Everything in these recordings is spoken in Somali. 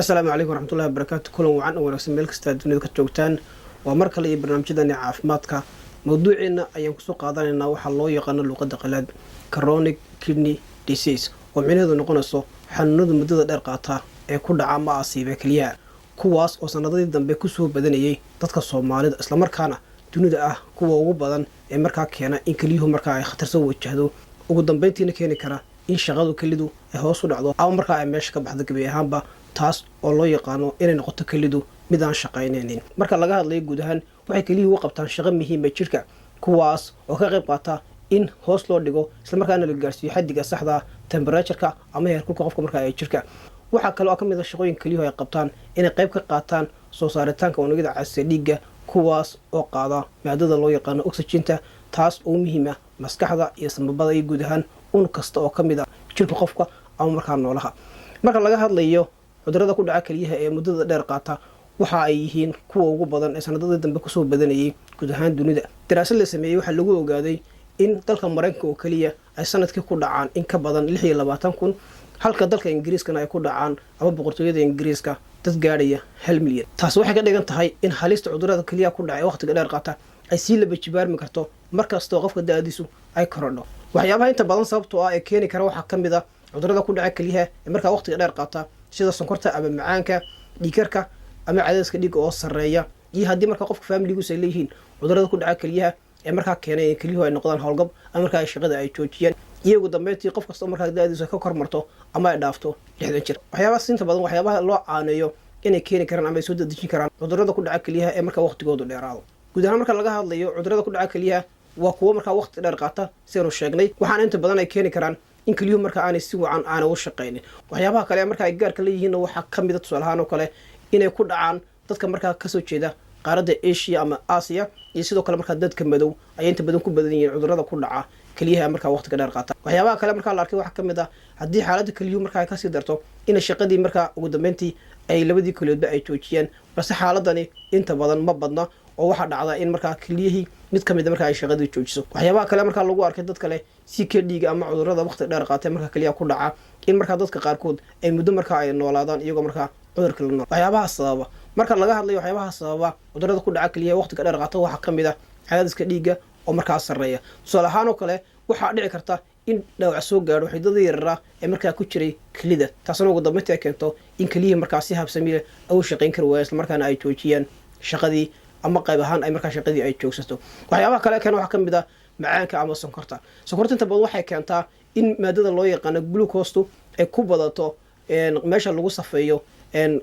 السلام عليكم ورحمة الله وبركاته. كلهم وعن ونكسب ملك استادني كتوجتان ومركل إيه برنامجنا عافماتك موضوعنا أيام سوق هذا إنه وحلو يقنا اللغة قلاد كرونيك كيدني ديسيس ومن هذا نقول حنود مدة درقاتها كل عام أصيبه كليها كواس وسنضي الدم بكسو بدنيه تتكسر مالد أصلا مركانا دون كوا وبدن مركا كينا إن كليه مركا خطر سوى جهده وقدام بيتنا كينا كرا إن شغله كليدو هو صور عضو أو مركا ماشي كبحد كبير هامبا taas oo loo yaqaano inay noqoto kalidu mid aan shaqaynaynin marka laga hadlayo guud ahaan waxay kaliya u qabtaan shaqo muhiim ah jirka kuwaas oo ka qayb qaata in hoos loo dhigo isla markaana la gaarsiiyo xaddiga saxda temperature-ka ama heerkulka qofka marka ay jirka waxa kale oo ka mid ah shaqooyin kaliya ay qabtaan inay qayb ka qaataan soo saaritaanka unugyada casay dhiigga kuwaas oo qaada maadada loo yaqaano oxygen-ta taas oo muhiim ah maskaxda iyo samabada iyo guud ahaan un kasta oo ka mid ah jirka qofka ama marka noolaha marka laga hadlayo cudurada ku dhaca kaliyaha ee muddada dheer qaata waxa ay yihiin kuwa ugu badan ee sanadada dambe ku soo badanayay guud ahaan dunida daraasad la sameeyay waxa lagu ogaaday in dalka Mareykanka oo kaliya ay sanadkii ku dhacaan in ka badan 26,000 halka dalka Ingiriiska ay ku dhacaan ama boqortooyada Ingiriiska dad gaaraya 1 milyan taas waxay ka dhigan tahay in halista cudurada kaliya ku dhacay waqtiga dheer qaata ay si laba jibaarmi karto markasta qofka daadisu ay korodho waxyaabaha inta badan sababtoo ah ee keeni kara waxa kamid ah cudurada ku dhaca kaliyaha ee marka waqtiga dheer qaata sida sonkorta ama macaanka dhiigkarka ama cadaadiska dhiigga oo sareeya iyo haddii marka qofka family-giisu ay leeyihiin cudurada ku dhaca kaliyaha ee markaa keenay in kaliyuhu ay noqdaan howlgab ama markaa shaqada ay joojiyaan iyo ugu dambeyntii qof kasta markaa daadiisa ka kormarto ama ay dhaafto 60 jir waxyaabaha inta badan waxyaabaha loo aaneeyo inay keeni karaan ama ay soo dadejin karaan cudurada ku dhaca kaliyaha ee markaa waqtigoodu dheeraado guud ahaan marka laga hadlayo cudurada ku dhaca kaliyaha waa kuwo markaa waqti dheer qaata sidoo sheegnay waxaan inta badan ay keeni karaan in kaliyuhu marka aanay si wacan aan ugu shaqeynin waxyaabaha kale marka ay gaarka leeyihiin waxa kamid ah tusaalahaan oo kale inay ku dhacaan dadka marka ka soo jeeda qaaradda Asia ama Aasiya iyo sidoo kale marka dadka madow ay inta badan ku badan yihiin cudurada ku dhaca kaliyaha marka waqtiga dheer qaata waxyaabaha kale marka la arkay waxa kamid ah haddii xaaladda kaliyuhu marka ay ka sii darto in shaqadii marka ugu dambeyntii ay labadii kaliyoodba ay joojiyaan balse xaaladani inta badan ma badna oo waxa dhacda in marka kaliyihii mid kamid ah marka ay shaqadii joojiso waxyaabaha kale marka lagu arkay dad kale si kaliya ama cudurada waqti dheer qaatay marka kaliya ku dhaca in marka dadka qaarkood ay muddo marka ay noolaadaan iyagoo marka cudurka la nool waxyaabaha sababa marka laga hadlayo waxyaabaha sababa cudurada ku dhaca kaliya waqtiga dheer qaata waxa kamid ah cadaadiska dhiigga oo marka sareeya tusaalahaan oo kale waxa dhici karta in dhaawac soo gaaro xididada yaryar ee marka ku jiray kalida taasoo ugu dambeyntii keento in kaliya marka si habsami ah u shaqeyn karo isla markaana ay joojiyaan shaqadii ama qayb ahaan ay marka shaqadii ay joogsato waxyaabaha kale kan waxa kamid ah macaanka ama sonkorta inta badan waxay keentaa in maadada loo yaqaan glucose ay ku badato meesha lagu safeeyo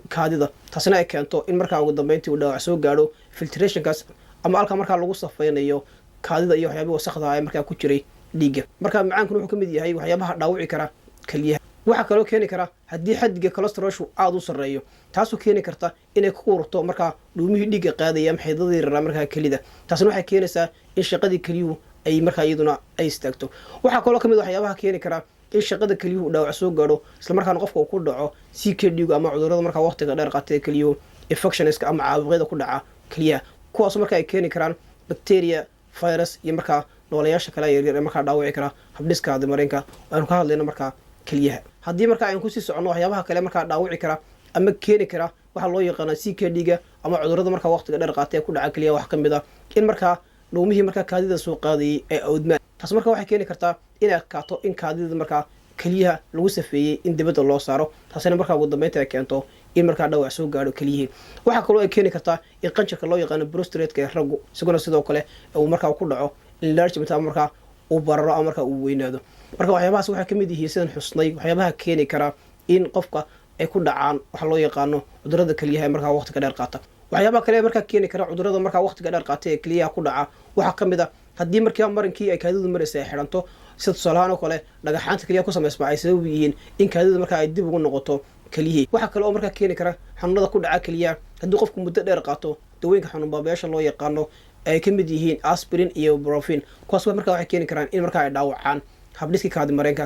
kaadida taasina ay keento in marka ugu dambeyntii uu dhaawac soo gaaro filtrationkaas ama alka marka lagu safeynayo kaadida iyo waxyaabaha wasaqda ah marka ku jiray dhiigga marka macaanku wuxuu kamid yahay waxyaabaha dhaawici kara kaliyaha waxa kale oo keeni kara haddii xaddiga cholesterol aad u sareeyo taasoo keeni karta inay ku urto marka dhuumihii dhiigga qaadaya ama xididada yaryar marka kalida taasina waxay keenaysaa in shaqadii kaliyuhu ay marka iyaduna ay istaagto waxa kale oo kamid waxyaabaha keeni kara in shaqada kaliyuhu dhaawac soo gaaro isla markaana qofka uu ku dhaco CKD ama cudurada marka waqtiga dheer qaatay kaliyuhu infectionska ama caabuqyada ku dhaca kaliyaha kuwaas marka ay keeni karaan bacteria virus iyo marka nooleyaasha kale yaryar ee marka dhaawici kara habdhiska mareenka aanu ka hadlayno marka kaliyaha haddii marka aan ku sii socono waxyaabaha kale marka dhaawici kara ama keeni kara waxa loo yaqaan CKD-ga ama cudurada marka waqtiga dheer qaatay ku dhaca kaliyaha wax kamid ah in marka dhuumihii marka kaadida soo qaadayay ee awdmaan taas marka waxay keeni kartaa in ay kaato in kaadida marka kaliyaha lagu safeeyay in dibadda loo saaro taasina marka ugu dambeyntii ay keento in marka dhaawac soo gaaro kaliyihii waxa kale oo ay keeni kartaa in qanjirka loo yaqaan prostate-ka ee raggu isaguna sidoo kale uu marka ku dhaco enlargement ama marka uu bararo ama marka uu weynaado marka waxyaabahaas waxay kamid yihiin sidan xusnay waxyaabaha keeni kara in qofka ay ku dhacaan waxa loo yaqaano cudurada kaliyaha ee marka waqtiga dheer qaata waxyaabaha kale marka keeni kara cudurada marka waqtiga dheer qaata ee kaliyaha ku dhaca waxa kamid ah haddii markii marinkii ay kaadidu mareysay ay xiranto sida tusaalahaan oo kale dhagaxaanta kaliyaha ku sameysma ay sabab yihiin in kaadidu marka ay dib ugu noqoto kaliyihii waxa kale oo marka keeni kara xanuunada ku dhaca kaliyaha haddii qofku muddo dheer qaato dawooyinka xanuun baabiyaasha loo yaqaano ay kamid yihiin aspirin iyo ibuprofen kuwaas marka waxay keeni karaan in marka ay dhaawacaan habdhiska kaadi mareenka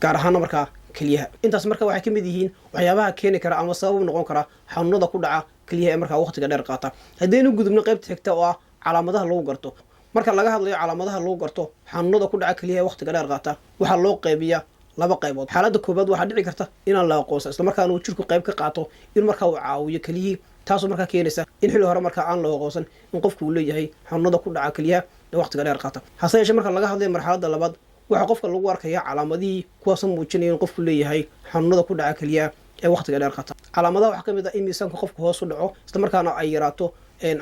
gaar ahaan marka kaliyaha intaas marka waxay kamid yihiin waxyaabaha keeni kara ama sabab noqon kara xanuunada ku dhaca kaliyaha ee marka waqtiga dheer qaata haddaynu gudubno qaybta xigta oo ah calaamadaha lagu garto marka laga hadlayo calaamadaha lagu garto xanuunada ku dhaca kaliyaha waqtiga dheer qaata waxa loo qaybiyaa laba qaybood. xaaladda koobaad waxaa dhici karta inaan la aqoonsan isla markaana uu jirku qayb ka qaato in markaa uu caawiyo keliyihii, taasoo markaa keenaysa in xilli hore markaa aan la aqoonsan in qofku uu leeyahay xanuunada ku dhaca keliyaha ee waqtiga dheer qaata. hase yeeshee marka laga hadlayo marxaladda labaad waxaa qofka lagu arkaya calaamadihii kuwaasoo muujinaya in qofku leeyahay xanuunada ku dhaca keliyaha ee waqtiga dheer qaata. calaamadaha waxaa ka mid ah in miisaanka qofku hoos u dhaco isla markaana ay yaraato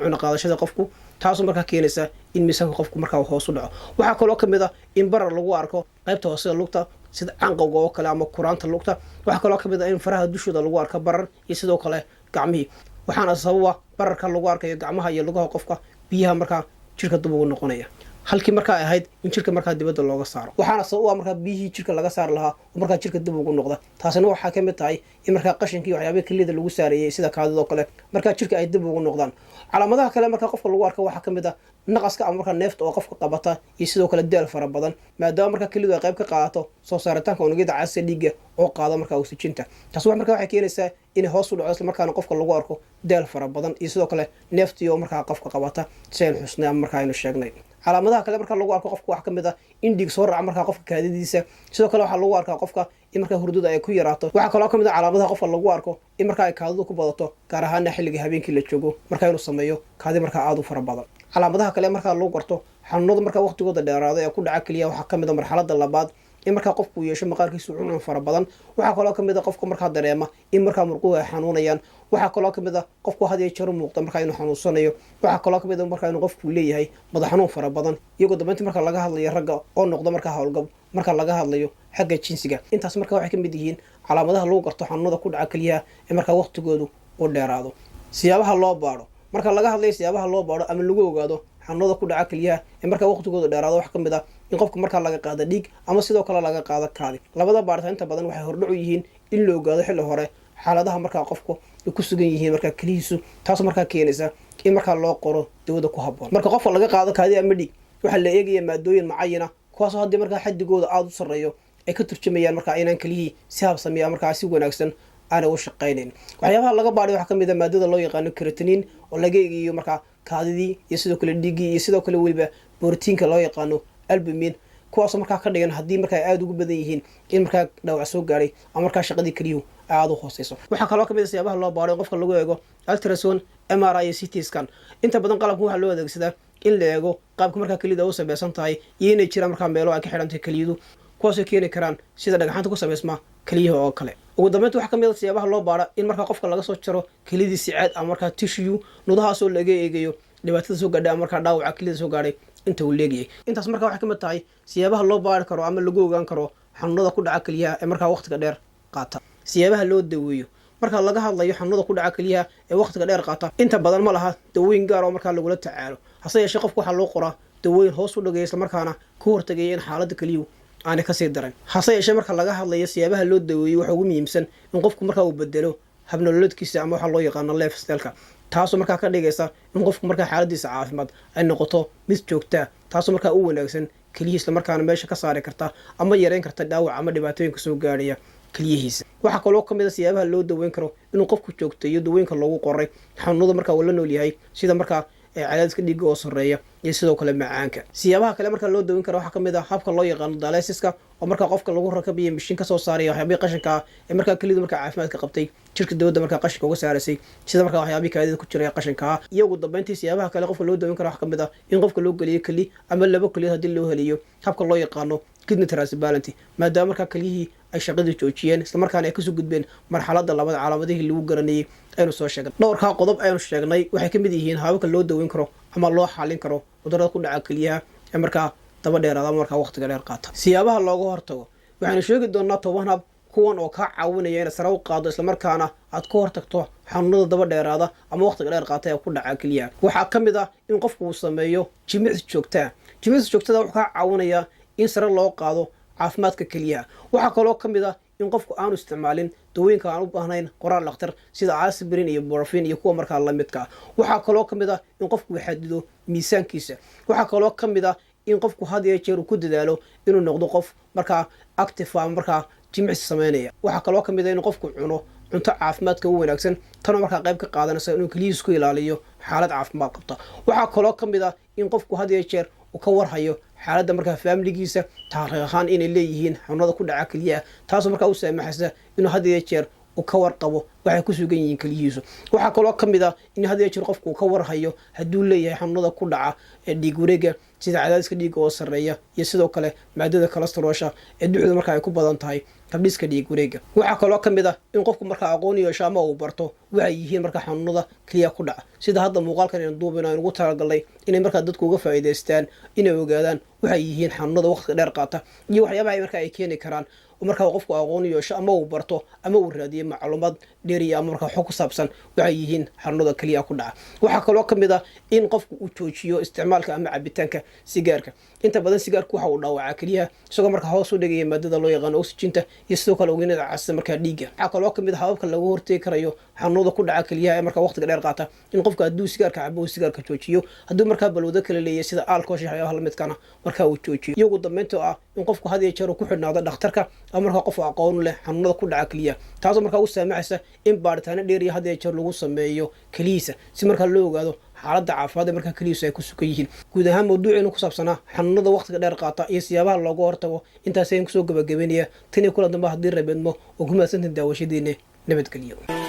cunno qaadashada qofku, taasoo markaa keenaysa in miisaanka qofku markaa hoos u dhaco. waxaa kaloo ka mid ah in barar lagu arko qaybta hooseda lugta sida canqowga oo kale ama kuraanta lugta. waxaa kaloo ka mid ah in faraha dushooda lagu arko barar iyo sidoo kale gacmihii, waxaana sababa bararka lagu arkayo gacmaha iyo lugaha qofka biyaha markaa jirka dib ugu noqonaya halkii markaa ay ahayd in jirka markaa dibadda looga saaro. waxaana sabab u ah markaa biyihii jirka laga saari lahaa oo markaa jirka dib ugu noqda. taasina waxaa ka mid tahay in markaa qashinkii waxyaabihii keliyada lagu saareeyey sida kaadidoo kale markaa jirka ay dib ugu noqdaan. calaamadaha kale markaa qofka lagu arka waxaa ka mid ah naqaska ama markaa neefta oo qofka qabata iyo sidoo kale daal fara badan, maadaama markaa kelidu ay qayb ka qaadato soo saaritaanka unugyada caadisa dhiigga oo qaada markaa oksijinta. taas markaa waxay keenaysaa inay hoos u dhaco isla markaana qofka lagu arko daal fara badan iyo sidoo kale neeftii oo markaa qofka qabata si aynu xusnay ama markaa aynu sheegnay. calaamadaha kale markaa lagu arko qofka waxaa ka mid ah in dhiig soo raaca markaa qofka kaadidiisa, sidoo kale waxaa lagu arkaa qofka in markaa hurdada ay ku yaraato. waxaa kaloo ka mid ah calaamadaha qofka lagu arko in markaa ay kaadidu ku badato, gaar ahaana xilliga habeenkii la joogo markaa inuu sameeyo kaadi markaa aada u fara badan. calaamadaha kale markaa lagu garto xanuunada markaa waqtigooda dheeraada ee ku dhaca keliya waxaa ka mid a marxaladda labaad in markaa qofku uu yeesho maqaarkiisu cuncun fara badan. waxaa kaloo ka mid a qofka markaa dareema in markaa murquhu ay xanuunayaan. waxaa kaloo ka mid a qofku had iyo jeer u muuqda markaa inuu xanuunsanayo. waxaa kaloo ka mid a markaa inuu qofku leeyahay madax xanuun fara badan, iyagoo dambeyntii marka laga hadlayo ragga oo noqda markaa howlgab marka laga hadlayo xagga jinsiga. intaas markaa waxay ka mid yihiin calaamadaha lagu garto xanuunada ku dhaca keliyaha ee markaa waqtigoodu u dheeraado. siyaabaha loo baadho marka laga hadlayo siyaabaha loo baadho ama lagu ogaado xanuunada ku dhaca keliyaha ee markaa waqtigooda dheeraado waxaa ka mid ah in qofka markaa laga qaado dhiig ama sidoo kale laga qaado kaadi. labada baaritaan inta badan waxay hordhacu yihiin in la ogaado xilli hore xaaladaha markaa qofku ay ku sugan yihiin markaa kelihiisu, taasoo markaa keenaysa in markaa loo qoro dawada ku habboon. marka qofka laga qaado kaadi ama dhiig waxaa la eegaya maadooyin macayana kuwaasoo haddii markaa xadigooda aada u sarreeyo ay ka turjumayaan markaa inaan keliyihii si habsamiya markaa si wanaagsan aanay u shaqaynayn. waxyaabaha laga baadhay waxaa ka mid a maadada loo yaqaano keratiniin oo laga eegayo markaa kaadidii iyo sidoo kale dhiiggii iyo sidoo kale weliba borotiinka loo yaqaano albumin, kuwaasoo markaa ka dhigan haddii markaa ay aada ugu badan yihiin in markaa dhaawac soo gaadhay ama markaa shaqadii keliyuhu ay aada u hooseyso. waxaa kaloo ka mid a siyaabaha loo baadho in qofka lagu eego ultrason, MRI iyo CT scan. inta badan qalabka waxaa loo adeegsadaa in la eego qaabka markaa keliyada u samaysan tahay iyo inay jiraan markaa meelo ay ka xidhantahay keliyadu kuwaasoo keeni karaan sida dhagxaanta ku samaysma keliyaha oo kale. ugu dambeynta waxaa ka mid a siyaabaha loo baadha in markaa qofka laga soo jaro keliyadii sicaad ama markaa tissue nudahaasoo laga eegayo dhibaatada soo gaadhay ama markaa dhaawaca keliyada soo gaadhay inta uu leegayay. intaas markaa waxay ka mid tahay siyaabaha loo baari karo ama lagu ogaan karo xanuunada ku dhaca keliyaha ee markaa waqtiga dheer qaata. siyaabaha loo daweeyo marka laga hadlayo xanuunada ku dhaca keliyaha ee waqtiga dheer qaata inta badan ma laha dawooyin gaar oo markaa lagula tacaalo. hase yeeshee qofka waxaa loo qoraa dawooyin hoos u dhagaya isla markaana ka hortagaya in xaaladda keliyuhu aanay kasii daran. hase yeeshee marka laga hadlayo siyaabaha loo daweeyo waxaa ugu muhiimsan in qofku markaa uu bedelo habnololeedkiisa ama waxaa loo yaqaano lifestyleka, taasoo markaa ka dhigaysa in qofku markaa xaaladiisa caafimaad ay noqoto mid joogtaa, taasoo markaa u wanaagsan keliyihii isla markaana meesha ka saari karta ama yareyn karta dhaawac ama dhibaatooyinka soo gaadhaya keliyihiisa. waxaa kaloo ka mid a siyaabaha loo daweyn karo inuu qofku joogteeyo dawooyinka loogu qoray xanuunada markaa uu la nool yahay sida markaa cadaadiska dhiigga oo sarreeya iyo sidoo kale macaanka. siyaabaha kale markaa loo daweyn karo waxaa ka mid ah habka loo yaqaano dialysiska oo markaa qofka lagu rakabayo mashiin kasoo saaraya waxyaabihii qashinka ah ee markaa kelidu markaa caafimaadka qabtay jirka dawladda markaa qashinka uga saaraysay sida markaa waxyaabihii kaadida ku jiray qashinka ah. iyo ugu dambeyntii siyaabaha kale qofka loo daweyn karo waxaa ka mid ah in qofka loo geliyo keli ama laba keliyood haddii loo heliyo habka loo yaqaano kidney transplant, maadaama markaa keliyihii ay shaqadii joojiyeen isla markaana ay kasoo gudbeen marxaladda labaad calaamadihii lagu garanayay aynu soo sheegnay. dhowrkaa qodob aynu sheegnay waxay ka mid yihiin hababka loo daweyn karo ama loo xalin karo cudurrada ku dhaca keliyaha ee markaa daba dheeraada ama markaa waqtiga dheer qaata. siyaabaha looga hortago waxaynu sheegi doonaa 10 hab kuwan oo kaa caawinaya inaad sare u qaado isla markaana aad ka hortagto xanuunada daba dheeraada ama waqtiga dheer qaata ee ku dhaca keliyaha. waxaa ka mid ah in qofku uu sameeyo jimicsi joogtaa. jimicsi joogtada wuxuu kaa caawinayaa in sare loo qaado caafimaadka keliyaha. waxaa kaloo ka mid ah in qofku aanu isticmaalin dawooyinka aan u baahnayn qoraal dhakhtar sida aspirin iyo morphine iyo kuwa markaa la midka ah. waxaa kaloo ka mid ah in qofku uu xadido miisaankiisa. waxaa kaloo ka mid ah in qofku had iyo jeer uu ku dadaalo inuu noqdo qof markaa active ama markaa jimicsi sameynaya. waxaa kaloo ka mid ah in qofku cuno cunto caafimaadka u wanaagsan tanoo markaa qayb ka qaadanaysa inuu keliyihiisa ku ilaaliyo xaalad caafimaad qabta. waxaa kaloo ka mid ah in qofku had iyo jeer uu ka warhayo xaaladda markaa faamiligiisa taariikh ahaan inay leeyihiin xanuunada ku dhaca keliyaha taasoo markaa u saamaxaysa inuu had iyo jeer uu ka warqabo waxay ku sugan yihiin keliyihiisu. waxaa kaloo ka mid ah in had iyo jeer qofku uu ka warhayo hadduu leeyahay xanuunada ku dhaca ee dhiig wareega sida cadaadiska dhiigga oo sarreeya iyo sidoo kale maadada kolestaroosha ee duxda markaa ay ku badan tahay habdhiska dhiig wareega. waxaa kaloo ka mid ah in qofku markaa aqoon yeesho ama uu barto waxay yihiin markaa xanuunada keliyaha ku dhaca sida hadda muuqaalkan aynu duubin aynu ugu talagalnay inay markaa dadku uga faa'iidaystaan inay ogaadaan waxay yihiin xanuunada waqtiga dheer qaata iyo waxyaabaha markaa ay keeni karaan markaa qofku aqoon yeesho ama uu barto ama uu raadiyo macluumaad dheeriya ama markaa xog ku saabsan waxay yihiin xanuunada keliyaha ku dhaca. waxaa kaloo ka mid ah in qofku uu joojiyo isticmaalka ama cabitaanka sigaarka. inta badan sigaarku waxa uu dhaawacaa keliyaha isagoo markaa hoos u dhigaya maadada loo yaqaano oxygen-ta iyo sidoo kale ogeynada casida markaa dhiigga. waxaa kaloo ka mid ah hababka lagu hortegi karayo xanuunada ku dhaca keliyaha ee markaa waqtiga dheer qaata in qofka hadduu sigaarka cabo uu sigaarka joojiyo hadduu markaa balwado kale leeyahay sida alcohol waxyaabaha lamidkana markaa uu joojiyo. iyo ugu dambeynta oo ah in qofku had iyo jeer uu ku xidhnaado dhakhtarka ama markaa qof aqoon leh xanuunada ku dhaca keliyaha taasoo markaa u saamaxaysa in baaritaano dheeriya had iyo jeer lagu sameeyo keliyihiisa si markaa loo ogaado xaaladda caafimaad ee markaa keliyihiisu ay ku sugan yihiin. guud ahaan mawduuciinu ku saabsanaa xanuunada waqtiga dheer qaata iyo siyaabaha looga hortago intaas ayaan kusoo gabagabeynaya tan iyo kula dambe haddii rabeedmo oo ku mahadsantiin daawashadiina nabadgelyo.